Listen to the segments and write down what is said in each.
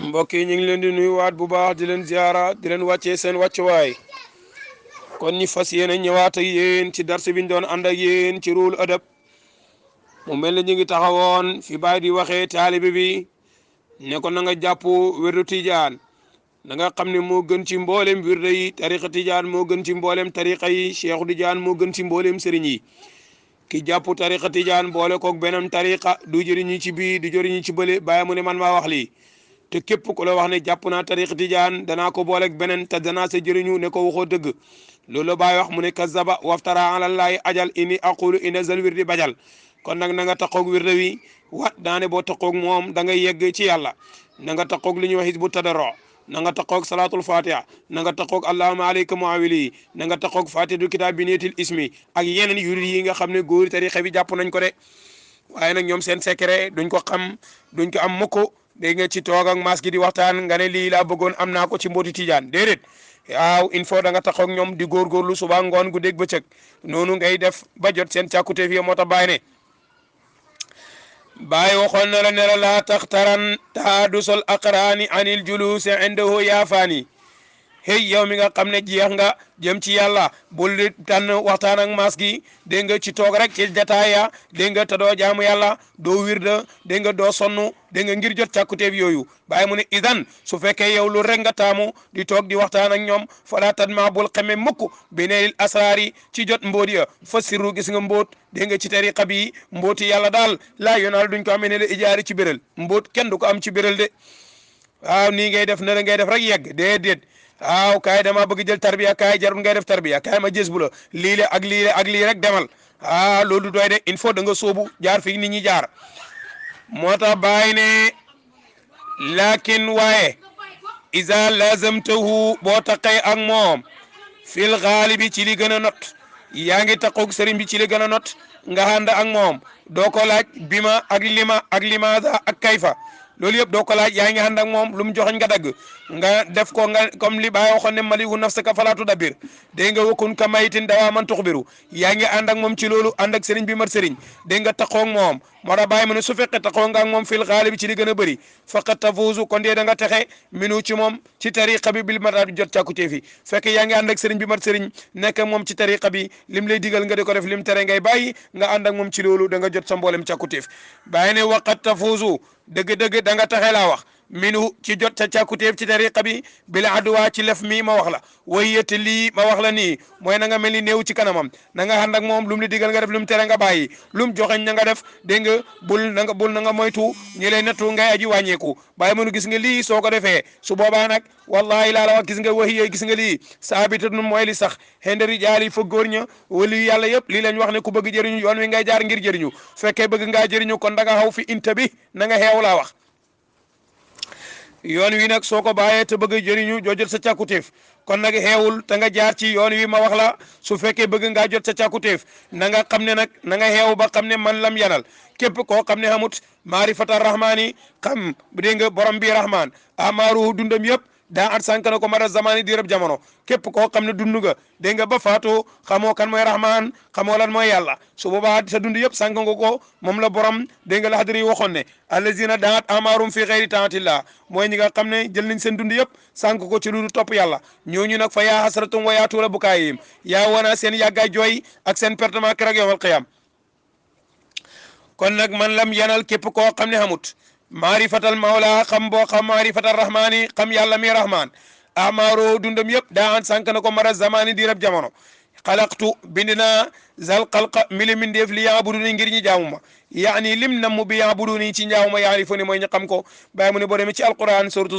mbokk yi ñu ngi leen di nuyuwaat bu baax di leen ziara di leen wàccee seen wàccuwaay kon ñi fas yéene ñëwaat ak yéen ci darsu bi ñu doon ànd ak yéen ci ruul adab mu mel ni ñu ngi taxawoon fi baay di waxee taalibe bi ne ko na nga jàpp wirdu tijaan na nga xam ne moo gën ci mboolem wirde yi tariqa tijaan moo gën ci mboolem tariqa yi cheikhu tijaan moo gën ci mboolem sëriñ yi ki jàpp tariqa tijaan boole koog beneen tariqa du jëriñu ci bii du jëriñu ci bële bàyyi mu ne man maa wax lii te képp ku la wax ne jàpp naa tariqa tijaan danaa ko booleeg beneen te danaa sa jëriñu ne ko waxoo dëgg loolu bàyyi wax mu ne kazaba waftara alallahi ajal inni aqulu inna zal wirdi bajal kon nag na nga taxoog wirde wi wat daane boo taxoog moom da nga yegg ci yàlla na nga taxoog li ñuy wax hizbu tadarro na nga taxoog salatul fatiha na nga taxoog allahumma alayka muawili na nga taxoog fatihatu kitab bi niyatil ismi ak yeneen yurid yi nga xam ne góori tariqa bi jàpp nañ ko de waaye nag ñoom seen secret duñ ko xam duñ ko am mukk dégg nga ci toog ak maas gi di waxtaan nga ne lii laa bëggoon am naa ko ci mbooti tijaan déedéet waaw il faut da nga taxaw ak ñoom di góorgóorlu suba ngoon gu dégg bëccëg noonu ngay def ba jot seen càkkute fi moo tax bàyyi ne bàyyi waxoon na la ne la laa taxtaran taadusol aqraani anil julusi indahu yaafaani hey yow mi nga xam ne jeex nga jëm ci yàlla bul di tànn waxtaan ak maas gi dégg nga ci toog rek ci jataaya dégg nga te doo jaamu yàlla doo wirda dégg nga doo sonn dégg nga ngir jot càkkuteef yooyu bàyyi mu ne idan su fekkee yow lu rek nga taamu di toog di waxtaan ak ñoom fala tadma bul xeme mukk bineel asraari ci jot mbóot ya fa sirru gis nga mbóot dégg nga ci tariqa bi mbóoti yàlla daal laa yonaal duñ ko amee ne la ijaari ci bérél mbóot kenn du ko am ci bérél de waaw nii ngay def ne la ngay def rek yegg déedéet waaw kaay dama bëgg jël tarbiya kaay jarul ngay def tarbiya kaay ma jës bu la lii la ak lii la ak lii rek demal loolu doy de il faut da nga sóobu jaar fi nit ñi jaar moo tax bàyyi ne lakin waaye iza lazamtahu boo taqee ak moom fil xaalibi ci li gën a not yaa ngi taqoog sëriñ bi ci li gën a not nga ànd ak moom doo ko laaj bima ak lima ak limaza ak kayfa loolu yëpp doo ko laaj yaa ngi ànd ak moom lu mu joxoñ nga dagg nga def ko nga comme li Baay waxoon ne malihu nafsaka falaa tudabbir dégg nga wakun ka mayitin dawaa man tuxbiru yaa ngi ànd ak moom ci loolu ànd ak sëriñ bi mat sëriñ dégg nga taxoo ak moom moo tax Baay mu ne su fekkee taxoo nga ak moom fil xaalibi ci li gën a bëri faqat tafuuzu kon dee da nga texe minu ci moom ci tariqa bi bil mata bi jot càkkutee fi fekk yaa ngi ànd ak sëriñ bi mat sëriñ nekk moom ci tariqa bi lim lay digal nga di ko def lim tere ngay bàyyi nga ànd ak moom ci loolu da nga jot sa mboolem càkkuteef Baay ne waqat tafuuzu dëgg-dëgg da nga taxe laa wax minu ci jot sa càkkuteef ci tariqa bi bila aduwaa ci lef mi ma wax la wayyete lii ma wax la nii mooy na nga mel ni néew ci kanamam na nga ànd ak moom lu mu li digal nga def lu mu tere nga bàyyi lu mu joxeñ na nga def dégg nga bul na nga moytu ñi lay nattu ngay aji wàññeeku bàyyi mënu gis nga lii soo ko defee su boobaa nag wallahi laa la wax gis nga waxiye gis nga lii saabitatun mooy li sax xenda rijaal yi fa góor ña wali yàlla yëpp lii lañ wax ne ku bëgg jëriñu yoon wi ngay jaar ngir jëriñu fekkee bëgg ngaa jëriñu kon da nga xaw fi inta bi na nga xeew laa wax yoon wi nag soo ko bàyyee te bëgg jëriñu joo jot sa càkkutéef kon nag xeewul te nga jaar ci yoon wi ma wax la su fekkee bëgg ngaa jot sa càkkutéef na nga xam ne nag na nga xeew ba xam ne man lam yanal képp koo xam ne xamut maarifata rahmaani xam dégg nga borom bi rahmaan amaaruhu dundam yëpp daa at sànq na ko mara zamani di rëb jamono képp koo xam ne dund nga dégg nga ba faatu xamoo kan mooy rahman xamoo lan mooy yàlla su boobaa sa dund yëpp sànq nga ko moom la borom dégg nga la xadri waxoon ne allazina daat amaarum fi xeyri taatillah mooy ñi nga xam ne jël nañ seen dund yëpp sànq ko ci lu topp yàlla ñooñu nag fa yaa hasratum wa yaa tuula bukaayim yaa wana seen yàggaay jooy ak seen pertement keroog yawmal qiyaam kon nag man lam yanal képp koo xam ne xamut maarifatal mawla xam boo xam maarifatal rahmaani xam yàlla mi rahmaan amaaro dundam yëpp daa an sànq na ko mara zamani di rab jamono xalaqtu bind naa zal xalqa mili mindeef li yaabuduni ngir ñi jaamu ma yaani lim namm bi yaabuduni ci njaamu ma yaarifuni mooy ñu xam ko bàyyi mu ne boo demee ci alquran suratu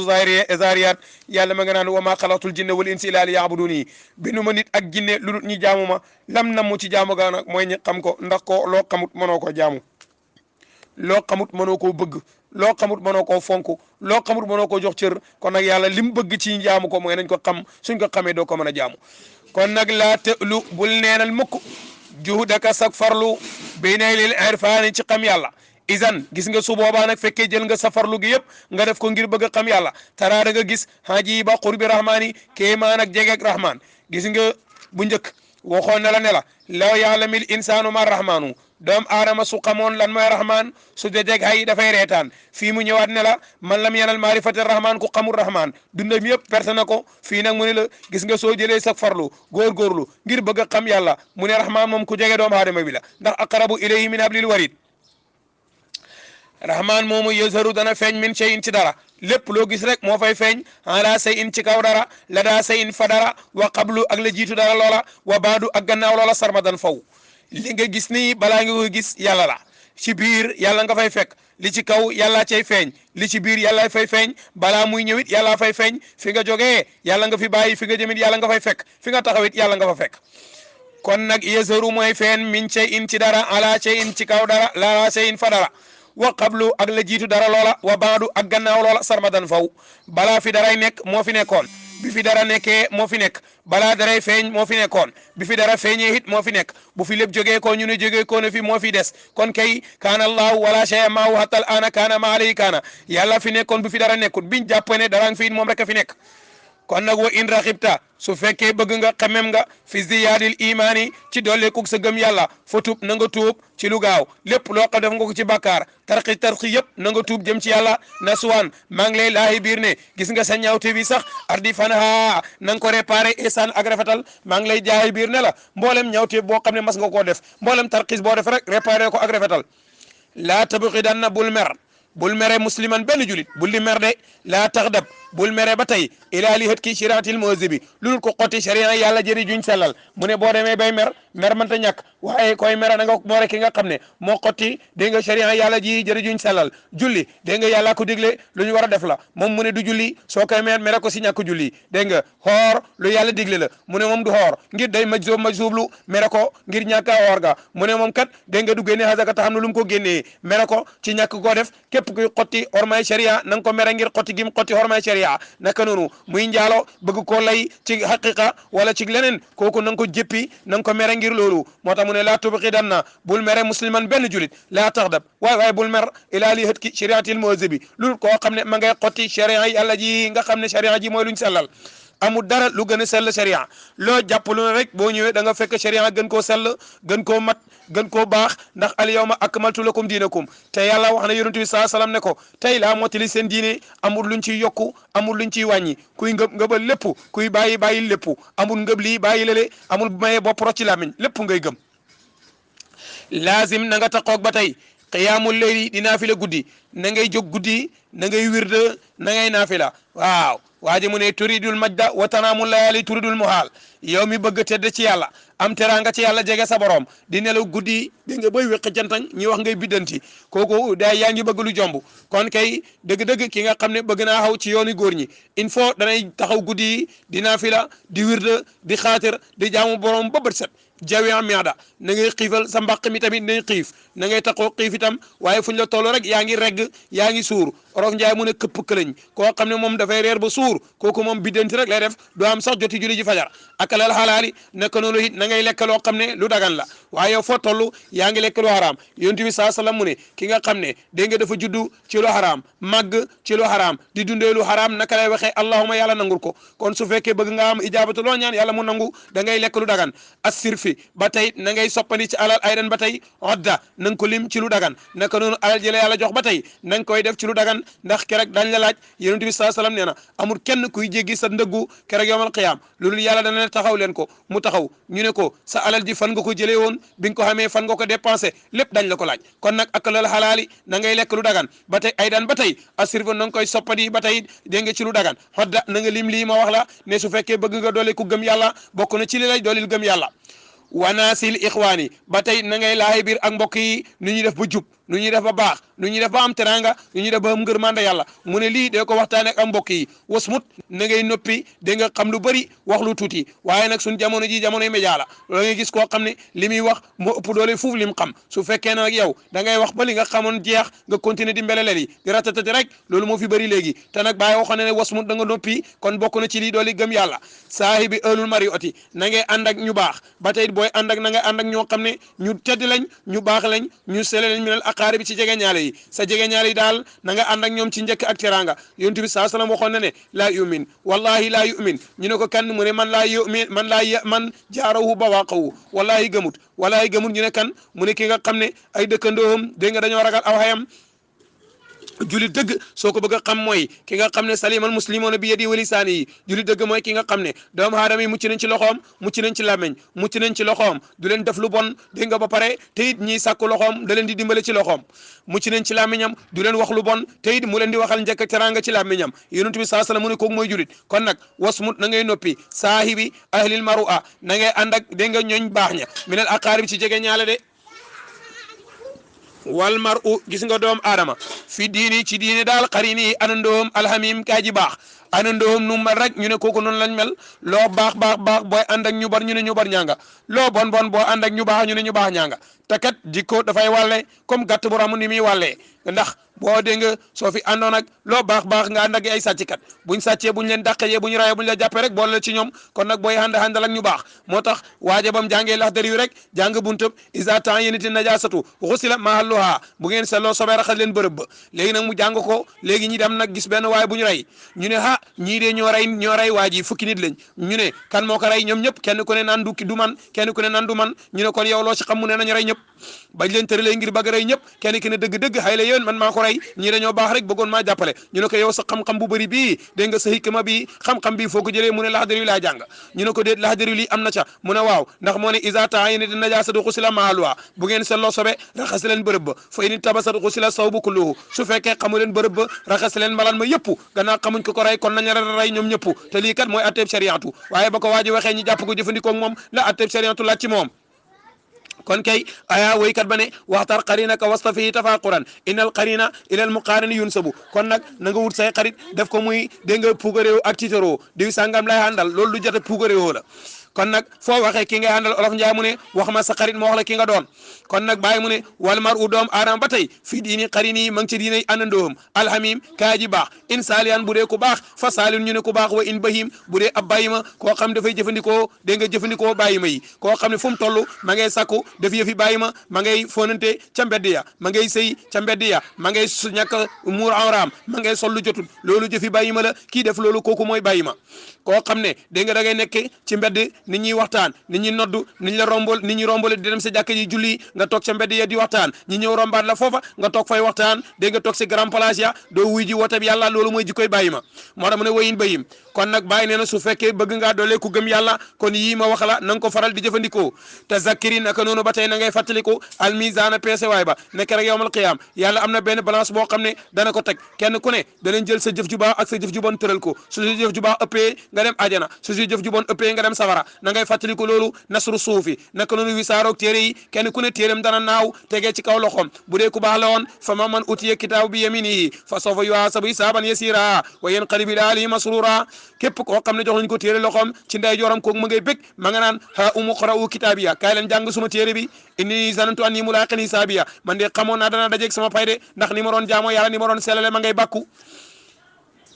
zariyat yàlla ma nga naan wa ma xalaqtul jinna wal insa illa li yaabuduni bindu ma nit ak jinne lu dul ñi jaamu ma lam namm ci jaamu gaa nag mooy ñu xam ko ndax ko loo xamut mënoo ko jaamu loo xamut mënoo koo bëgg loo xamut mënoo koo fonk loo xamut mënoo koo jox cër kon nag yàlla lim bëgg ci jaamu ko mooy nañ ko xam suñ ko xamee doo ko mën a jaamu kon nag laa tëlu bul neenal mukk juhudaka sak farlu bi naylil irfaani ci xam yàlla isan gis nga su boobaa nag fekkee jël nga safarlu gi yëpp nga def ko ngir bëgg a xam yàlla taraa da nga gis hajiba qurbi rahmaani kéemaan ak jegeeg rahman gis nga bu njëkk waxoon na la ne la law ya'lamil insaanu ma rahmaanu doom aadama su xamoon lan mooy rahman su dejeg hay dafay reetaan fii mu ñëwaat ne la man lam yanal maarifati rahman ku xamul rahman dundam yëpp perte na ko fii nag mu ne la gis nga soo jëlee sa farlu góorgóorlu ngir bëgg a xam yàlla mu ne rahman moom ku jege doomu aadama bi la ndax aqrabu ilayhi min hablil warid rahman moomu yazharu dana feeñ min shay'in ci dara lépp loo gis rek moo fay feeñ ala shay'in ci kaw dara la daa shay'in fa dara wa qablu ak la jiitu dara loola wa baadu ak gannaaw loola sarmadan faw li nga gis ni balaa nga ko gis yàlla la ci biir yàlla nga fay fekk li ci kaw yàlla cay feeñ li ci biir yàlla fay feeñ balaa muy ñëwit yàlla fay feeñ fi nga jógee yàlla nga fi bàyyi fi nga jëmit yàlla nga fay fekk fi nga taxawit yàlla nga fa fekk kon nag yazharu mooy feeñ min shay'in ci dara ala shay'in ci kaw dara la shay'in fa dara wa qablu ak la jiitu dara loola wa baadu ak gannaaw loola sarmadan faw balaa fi daray nekk moo fi nekkoon bi fi dara nekkee moo fi nekk balaa daray feeñ moo fi nekkoon bi fi dara feeñee it moo fi nekk bu fi lépp jógee ko ñu ne jógee ko ne fi moo fi des kon kay kaana allahu wala shay'a maahu hatta al ana kaana ma alayhi kaana yàlla fi nekkoon bu fi dara nekkul biñ jàpp ne dara nga fi moom rek a fi nekk kon nag wa in raxibta su fekkee bëgg nga xemem nga fi ziyaadil imaani ci dolleekug sa gëm yàlla fa tuub na nga tuub ci lu gaaw lépp loo xam def nga ko ci bàkkaar tarxi yëpp na nga tuub jëm ci yàlla nasuwaan maa ngi lay laahi biir ne gis nga sa ñaawte bi sax ardi fanaha na nga ko réparé ihsaan ak rafetal maa ngi lay jaay biir ne la mboolem ñaawte boo xam ne mas nga koo def mboolem tarxis boo def rek réparé ko ak rafetal laa tabxidanna bul mere musliman benn julit bul di mer de laa taxdab bul mere ba tey ilaa li hët ki shariatil muzibi lul ko xotti sharia yàlla jëri juñ sellal mu ne boo demee bay mer mënta ñàkk waaye koy mere na nga more ki nga xam ne moo xotti dégg nga sharia yàlla ji jëri juñ sellal julli dégg nga yàlla ko digle lu ñu war a def la moom mu ne du julli soo koy mere ko si ñàkk julli dégg nga xoor lu yàlla digle la mu ne moom du xoor ngir day majzuublu mere ko ngir ñàkk a xoor ga mu ne moom kat dégg nga du génne xasaka taxam ne lu mu ko génnee mere ko ci ñàkk koo def képp kuy xotti hormay sharia na nga ko mere ngir xotti gim xotti hormay sharia naka noonu muy njaalo bëgg koo lay ci haqiqa wala ci leneen kooku na nga ko jëppi na nga ko mere ngir loolu moo tax mu ne laa tubqidanna bul mere musliman benn julit laa taxdab waaye bul mer ilaa li hët ki shariatil muzibi lul koo xam ne ma ngay xotti sharia yàlla ji nga xam ne sharia ji mooy luñ sellal amul dara lu gën a sell sharia loo jàpp lu ne rek boo ñëwee da nga fekk sharia gën koo sell gën koo mat gën koo baax ndax al yawma akmaltu lakum diinakum te yàlla wax na yonent bi saa salaam ne ko tey laa mottali seen diine amul luñ ciy yokku amul luñ ciy wàññi kuy ngëbal lépp kuy bàyyi lépp amul ngëb lii bàyyi lale amul maye bopp rocc ci làmmiñ lépp ngay gëm laazim na nga taxoog ba tey qiyaamul layli di naafila guddi na ngay jóg guddi na ngay wirde na ngay naafila waaw waaji mu ne turidul majda wa tanaamul layaali turidul muhaal yow mi bëgg tedd ci yàlla am teraanga ci yàlla jege sa borom di nelaw guddi di nga bay wéq jantañ ñi wax ngay biddanti kooku day yaa ngi bëgg lu jomb kon kay dëgg-dëgg ki nga xam ne bëgg naa xaw ci yooni góor ñi il faut danay taxaw guddi di naafila di wirde di xaatir di jaamu borom ba bët set jawi miada na ngay xiifal sa mbaq mi tamit nañ xiif na ngay taxoo xiif itam waaye fuñ la toll rek yaa ngi regg yaa ngi suur orof njaay mu ne këpp këlañ koo xam ne moom dafay reer ba suur kooku moom biddanti rek lay def doo am sax joti julli ji fajar akalal xalaali naka noonu it na ngay lekk loo xam ne lu dagan la waaye yow foo toll yaa ngi lekk lu xaraam yonent bi saa salaam mu ne ki nga xam ne dégg nga dafa juddu ci lu xaraam màgg ci lu xaraam di dundee lu xaraam naka lay waxee allahuma yàlla nangul ko kon su fekkee bëgg nga am ijaabatu loo ñaan yàlla mu nangu da ngay lekk lu dagan assirfi ba tey na ngay soppali ci alal aydan ba tey odda na nga ko lim ci lu dagan naka noonu alal ji la yàlla jox ba tey na nga koy def ci lu dagan ndax kerek dañ la laaj yonent bi saa salaam nee na amul kenn kuy jéggi sa ndëggu kerek yawmal qiyaam loolu yàlla dana ne taxaw leen ko mu taxaw ñu ne ko sa alal ji fan nga ko jëlee woon bi nga ko xamee fan nga ko dépensé lépp dañ la ko laaj kon nag akalal xalaali na ngay lekk lu dagan ba tey aydan ba tey assirfa na nga koy soppadi ba tey dégg nga ci lu dagan xodda na nga lim lii ma wax la ne su fekkee bëgg nga doole ku gëm yàlla bokk na ci li lay doolil gëm yàlla wanaasil ixwaani ba tey na ngay laay biir ak mbokk yi nu ñuy def ba jub nu ñuy def ba baax nu ñuy def ba am teranga nu ñuy def ba am ngërmande yàlla mu ne lii dee ko waxtaane ak mbokk yi wasmut na ngay noppi da nga xam lu bëri wax lu tuuti waaye nag suñ jamono ji jamonoy média la loolu nga gis koo xam ne li muy wax moo ëpp doole fuuf lim xam su fekkee nag yow da ngay wax ba li nga xamoon jeex nga continuer di mbelelel yi di ratatati rek loolu moo fi bëri léegi te nag bàyyi waxoon ne wasmut da nga noppi kon bokk na ci lii dooli gëm yàlla saahibi ëlul mari oti na ngay ànd ak ñu baax ba tey booy ànd ak na ngay ànd ak ñoo xam ne ñu tedd lañ ñu baax lañ ñu sele lañ minal aqaaribi ci jege ñaale yi sa jege ñaale yi daal na nga ànd ak ñoom ci njëkk ak teranga yonent bi saa sallam waxoon na ne laa yumin wallahi laa yumin ñu ne ko kan mu ne man laa yumin man jaarahu bawaqahu wallahi gëmut ñu ne kan mu ne ki nga xam ne ay dëkkandoom dégg nga dañoo ragal aw xayam julit dëgg soo ko bëgg a xam mooy ki nga xam ne salimal muslimoona bi yadi wa lisaani yi julit dëgg mooy ki nga xam ne doomu aadama yi mucc nañ ci loxoom mucc nañ ci làmmeñ mucc nañ ci loxoom du leen def lu bon dégg nga ba pare te it ñiy sàkku loxoom da leen di dimbale ci loxoom mucc nañ ci làmmiñam du leen wax lu bon te it mu leen di waxal njëkk ak teranga ci làmmiñam yonent bi saa sallam mu ne kooku mooy julit kon nag wasmut na ngay noppi saahibi ahlil marua na ngay ànd ak dégg nga ñooñ baax ña minal aqaarib ci jege ñaale de wal mar'u gis nga doom aadama fi diini ci diini daal xarini anandoom alhamim kaaji baax anandoom nu mel rek ñu ne kooku noonu lañ mel loo baax booy ànd ak ñu bar ñu ne ñu bar ñanga loo bon boo ànd ak ñu baax ñu ne ñu baax ñanga te kat jikko dafay wàlle comme gàtt bu ramu ni muy wàllee ndax boo dégg nga soo fi àndoon ak loo baax nga ànd ak ay sàcckat buñ sàccee buñ leen dàqee buñ rayee buñ la jàppee rek boole la ci ñoom kon nag booy àndal ak ñu baax moo tax waaje bam jàngee Laxdari yu rek jàng buntab isa temps yéniti najasatu xusila mahalluha bu ngeen seetloo sobee raxas leen bërëb ba léegi nag mu jàng ko léegi ñi dem nag gis benn waaye bu ñu rey ñu ne ha ñii de ñoo rey waa ji fukki nit lañ ñu ne kan moo ko rey ñoom ñëpp kenn ku ne naan du man kenn ku ne naan du man ñu ne kon yow loo ci xam mu ne nañu rey ñëpp bañ leen tëralee ngir bëgg rey ñëpp kenn ki ne dëgg-dëgg xëy la yéen man maa ko rey ñii dañoo baax rek bëggoon maa jàppale ñu ne ko yow sa xam-xam bu bëri bii dégg nga sa hikma bi xam-xam bi foo ko jëlee mu ne Laxdari yu laa jàng ñu ne ko déet Laxdari lii am na ca mu ne waaw ndax moo ne isa ta'ayyanati najaasatu xusila mahalluha bu ngeen seetloo sobe raxas leen bërëb ba fa in tabasat xusila sawbu kulluhu su fekkee xamu leen bërëb ba raxas leen mbalaan ma yëpp gannaaw xamuñ ko rey kon nañu rey ñoom ñëpp te lii kat mooy atteeb shariatu waaye ba ko waaji waxee ñi jàpp ko jëfandikoo ak moom la atteeb shariatu laaj ci moom kon kay aya woykat ba ne waxtar qarinaka wasta fii tafaquran innal qarina ilal muqarini yunsabu kon nag na nga wut say xarit def ko muy dégg nga puugaréew ak tiitaroo diw sàngam lay àndal loolu du jot a puugaréewoo la kon nag foo waxee ki ngay àndal olof njaay mu ne wax ma sa xarit ma wax la ki nga doon kon nag bàyyi mu ne wal mar u doom aadama ba tey fii diini xarini ma ngi ci diinay àndandoom alhamim kaa ji baax in saaliyan bu dee ku baax fa saalin ñu ne ku baax wa in bahim bu dee ab bàyyi ma koo xam dafay jëfandikoo dégg nga jëfandikoo bàyyi ma yi koo xam ne fu mu toll ma ngay sakku def yëfi bàyyi ma ngay fonante ca mbedd ya ma ngay sëy ca mbedd ya ma ngay ñàkk muur awraam ma ngay sol lu jotul loolu jëfi bàyyi ma la kii def loolu kooku mooy bàyyi ma koo xam ne dégg nga da ngay nekk ci mbedd nit ñi waxtaan nit ñi noddu nit ñi rombole di dem sa jàkka ji julli nga toog ca mbedd ya di waxtaan ñi ñëw rombaat la foofa nga toog fay waxtaan dégg nga toog si grand place ya doo wuy ji woote bi yàlla loolu mooy jikkoy bàyyi ma moo tax mu ne wayin bayim kon nag bàyyi nee na su fekkee bëgg ngaa doolee ku gëm yàlla kon yii ma wax la na nga ko faral di jëfandikoo te zakiri naka noonu ba tey na ngay fàttaliku al mizana peese waay ba nekk rek yawmal qiyaam yàlla am na benn balance boo xam ne dana ko teg kenn ku ne danañ jël sa jëf ju baax ak sa jëf ju bon tëral ko su sa jëf ju baax ëppee nga dem ajana su sa jëf ju bon ëppee nga dem safara na ngay fàttaliku loolu nasru suufi naka noonu wisaaroog téere yi kenn ku ne téeram dana naaw tegee ci kaw loxom bu dee ku baax la woon fa ma man utiye kitaabu bi yaminihi fa sawfa yuhaasabu hisaaban yasira wa yanqalibu ilaa ahlihi masrura képp koo xam ne jox nañ ko téere loxom ci ndey joram kooku ma ngay bég ma nga naan ha umu qra'u kitaabiya kaay leen jàng suma téere bi inni zanantu anni mulaqin hisaabiya man de xamoon naa dana dajeeg sama pay de ndax ni ma doon jaamoo yàlla ni ma doon sellale ma ngay bàkku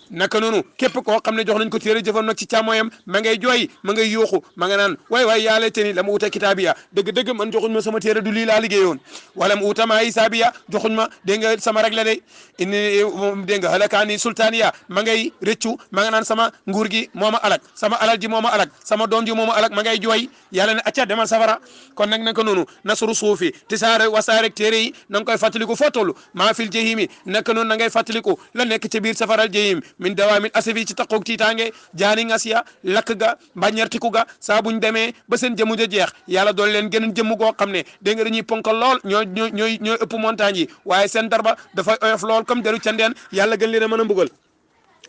naka noonu képp koo xam ne jox nañ ko téere jëfam nag ci càmmoyam ma ngay jooy ma ngay yuuxu ma nga naan waay yàlla te ni la ma wuta kitaabiya dëgg-dëgg man joxuñ ma sama téere du lii laa liggéeyoon wala mu wuta maa hisaabiya joxuñ ma dégg nga sama rek la de inni dégg nga halakaani sultaaniya ma ngay rëccu ma nga naan sama nguur gi moo ma alak sama alal ji moo ma alak sama doom ji moo ma alak ma ngay jooy yàlla ne acca demal safara kon nag naka noonu nasru suufi tisaare wasaarek téere yi na nga koy fàttaliku foo toll maa fil jahimi naka noonu na ngay fàttaliku la nekk ca biir safaral jahim min dawaamil asafi ci taqoog tiitaange jaani ngasiya lakk ga mbañertiku ga saa buñ demee ba seen jëmu ja jeex yàlla doon leen gëneen jëmm goo xam ne dégg nga dañuy ponkal lool ñooy ëpp montagne yi waaye seen darba dafay oyof lool comme deru candeen yàlla gën leen a mën a mbugal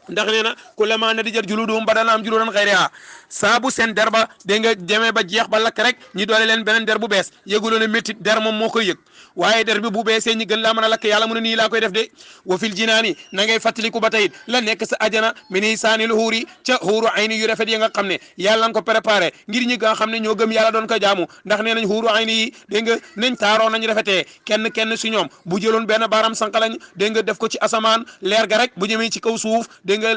ndax nee na kullamaa nadijat juluuduhum badalnaahum juluudan ghayrahaa saa bu seen der ba dégg nga demee ba jeex ba lakk rek ñi doole leen beneen der bu bees yëguloo ne métti der moom moo koy yëg waaye der bi bu beesee ñi gën laa mën a lakk yàlla mu ne nii laa koy def de wa fil jinaani na ngay fàttaliku ba tey la nekk sa ajana min hisaanil huuri ca huuru ayni yu rafet yi nga xam ne yàlla nga ko préparé ngir ñi nga xam ne ñoo gëm yàlla doon ko jaamu ndax nee nañ huuru ayni yi dégg nga nañ taaroo nañ rafetee kenn si ñoom bu jëloon benn baaraam sànq lañ dégg nga def ko ci asamaan leer ga rek bu ñëmee ci kaw suuf dégg nga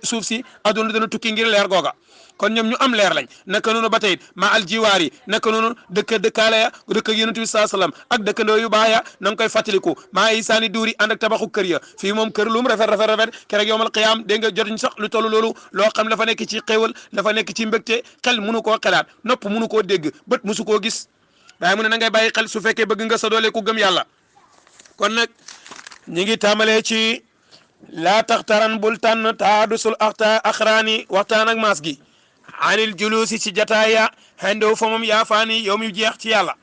suuf si aduna dana tukki ngir leer googa kon ñoom ñu am leer lañ naka noonu ba tey ma al jiwaar yi naka noonu dëkkaale ya dëkk ak yonent bi saa salaam ak dëkkandoo yu baaya na nga koy fàttaliku maa isaani duuri ànd ak tabaxu kër ya fii moom kër lum rafet kerek yowmal qiyaam dégg nga jotuñ sax lu toll loolu loo xam la fa nekk ci xéewal la fa nekk ci mbégte xel munu koo xelaat nopp munu koo dégg bët musu koo gis waaye mu ne na ngay bàyyi xel su fekkee bëgg nga sa doole ku gëm yàlla kon nag ñi ngi tàmbalee ci laa taxtaran bul tànn taadusul axraani waxtaan ak maas gi anil julusi ci jataaya xendew fa moom yaafaani yow mi jeex ci yàlla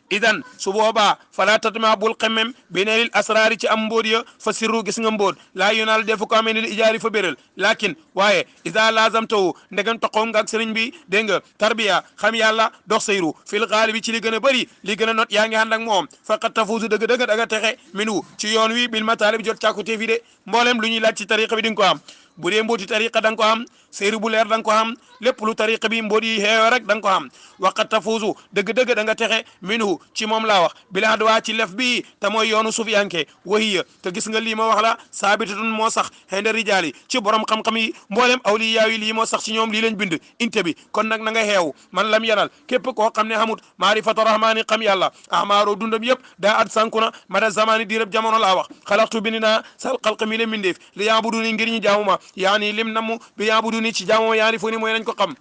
idan su boobaa fala tatma bul xemmem bi neelil asraari ci am mbóot ya fa sirru gis nga mbóot laa yunaal defu ko amee nil ijaari fa béral lakin waaye ida lazam tawu ndegam toqoo nga ak sëriñ bi dégg nga tarbiya xam yàlla dox sayru fil xaalibi ci li gën a bëri li gën a not yaa ngi ànd ak moom faqat tafuusu dëgg-dëgg da nga texe minu ci yoon wi bil mataalib jot càkku teefi de mboolem lu ñuy laaj ci tariqa bi di nga ko am bu dee mbooti tariqa da nga ko am séeru bu leer da nga ko am lépp lu tariqa bi mboot yi xeewe rek da nga ko am waqat tafuusu dëgg-dëgg da nga texe minhu ci moom laa wax bilaa duwaa ci lef bi te mooy yoonu sufiyanke wahiya te gis nga lii ma wax la saabitatun moo sax xende rijaali ci borom xam-xam yi mboolem awliyaa yi lii moo sax ci ñoom lii lañ bind inte bi kon nag na nga xeew man lam yanal képp koo xam ne xamut maarifatu rahmaani xam yàlla ahmaaro dundam yëpp daa at sankuna mada zamani diirab jamono laa wax xalaqtu bindi naa sal xalq mi le mindeef li yaabuduni ngir ñu jaamu ma yaani lim namu bi yaabuduni ci jaamu ma yaani fu ni mooy nañ ko xam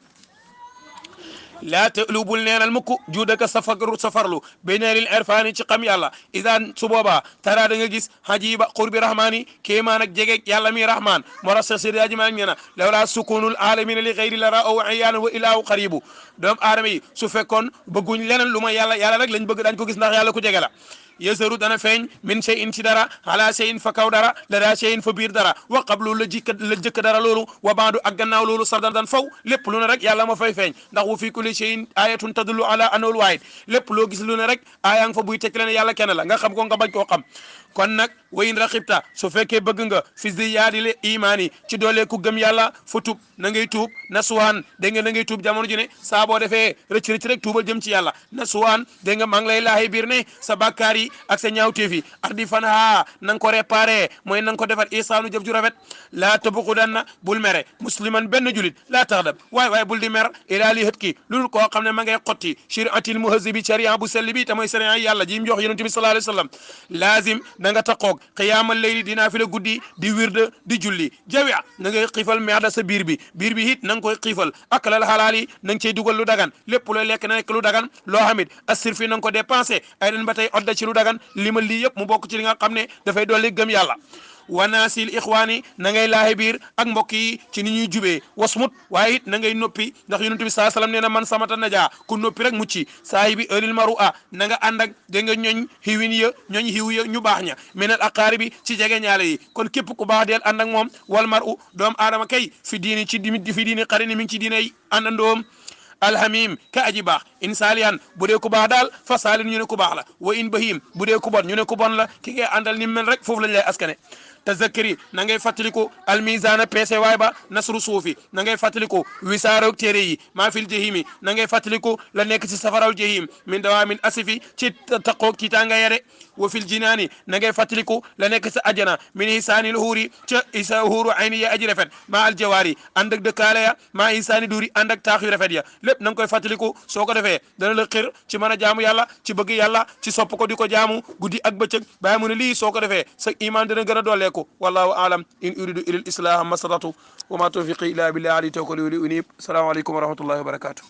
laa telu bul neenal mukk juudaka safarlu bi neelil irfaani ci xam yàlla idan su boobaa tara da nga gis hajiba qurbi rahmaani kéemaan ak jege yàlla mi rahmaan moo tax sa siraaji maa ngi ne lawlaa sukunul alamina li xayri la raaw ayaanan wa ilaahu qaribu doomu aadama yi su fekkoon bëgguñ leneen lu ma yàlla rek lañ bëgg dañ ko gis ndax yàlla ku jege la yesaru dana feeñ min shay'in ci dara ala shay'in fa kaw dara la daa shay'in fa biir dara wa qablu la jëkk dara loolu wa baadu ak gannaaw loolu sardan dan faw lépp lu ne rek yàlla ma fay feeñ ndax wa fi kulli shay'in ayatun tadullu ala anul waahid lépp loo gis lu ne rek aaya nga fa buy tekki leen yàlla kenn la nga xam ko nga bañ koo xam kon nag wayin raxibta su fekkee bëgg nga fi ziyaadil imaani ci doole ku gëm yàlla fu tuub na ngay tuub nasuwaan dégg nga na ngay tuub jamono ji ne saa boo defee rëcc rek tuubal jëm ci yàlla nasuwaan dégg nga maa ngi lay laaxee biir ne sa bàkkaar yi ak sa ñaawteef yi ak di fan haa na nga ko réparé mooy na nga ko defar isaanu jëf ju rafet laa tabuxudan na bul mere musliman benn julit laa taxdab waay bul di mer ilaa li hët ki loolu koo xam ne ma ngay xotti shariatil muhazibi sharia bu selli bi te mooy sharia yàlla ji mu jox yonent bi sallallahu alayhi wa sallam laazim na nga taqoog qiyaamal layli dinaa fi la guddi di wirde di julli jawi na ngay xiifal meeda sa biir bi it na nga koy xiifal akalal xalaal yi na nga cey dugal lu dagan lépp looy lekk na nekk lu dagan loo xamit assir fi na nga ko dépensé ay den ba tey odda ci lu dagan limal lii yëpp mu bokk ci li nga xam ne dafay dolli gëm yàlla wanaasil ixwaani na ngay laaxe biir ak mbokk yi ci ni ñuy jubee wasmut waaye it na ngay noppi ndax yonent bi saa salaam nee na man samata najaa ku noppi rek mucci saahibi ëlil maru a na nga ànd ak da nga ñooñ xiwin ya ñooñ xiw ya ñu baax ña minal aqaaribi ci jege ñaale yi kon képp ku baax deel ànd ak moom wal maru doomu aadama kay fi diini xarini mi ngi ci diine àndandoom alhamim ka aji baax in saalihan bu dee ku baax daal fa saalin ñu ne ku baax la wa in bahim bu dee ku bon ñu ne ku bon la ki ngay àndal ni mel rek foofu lañ lay askane tazakkari na ngay fàttaliku almisana peese waay ba nasru suufi na ngay fàttaliku wisaaroog téere yi maa fil jahimi na ngay fàttaliku la nekk ci safaraw jahim min dawaamin asifi ci taqoog ci tànga yare wa fil jinaani na ngay fàttaliku la nekk ci ajana min hisaanil huuri ca isa huuru ayni ya aji rafet maa al jawaari ànd ak dëkkaale ya maa hisaani duuri ànd ak taax yu rafet ya lépp na nga koy fàttaliku soo ko defee dana la xir ci mën a jaamu yàlla ci bëgg yàlla ci sopp ko di ko jaamu guddi ak bëccëg bàyyi mu ne lii soo ko defee sa iman dana gën a dooleeku wallahu aalam in uridu ila al islaha mastatatu wa ma tawfiqi illa billah alayhi tawakkaltu wa ilayhi unib assalamu alaykum wa rahmatullahi wa barakatuh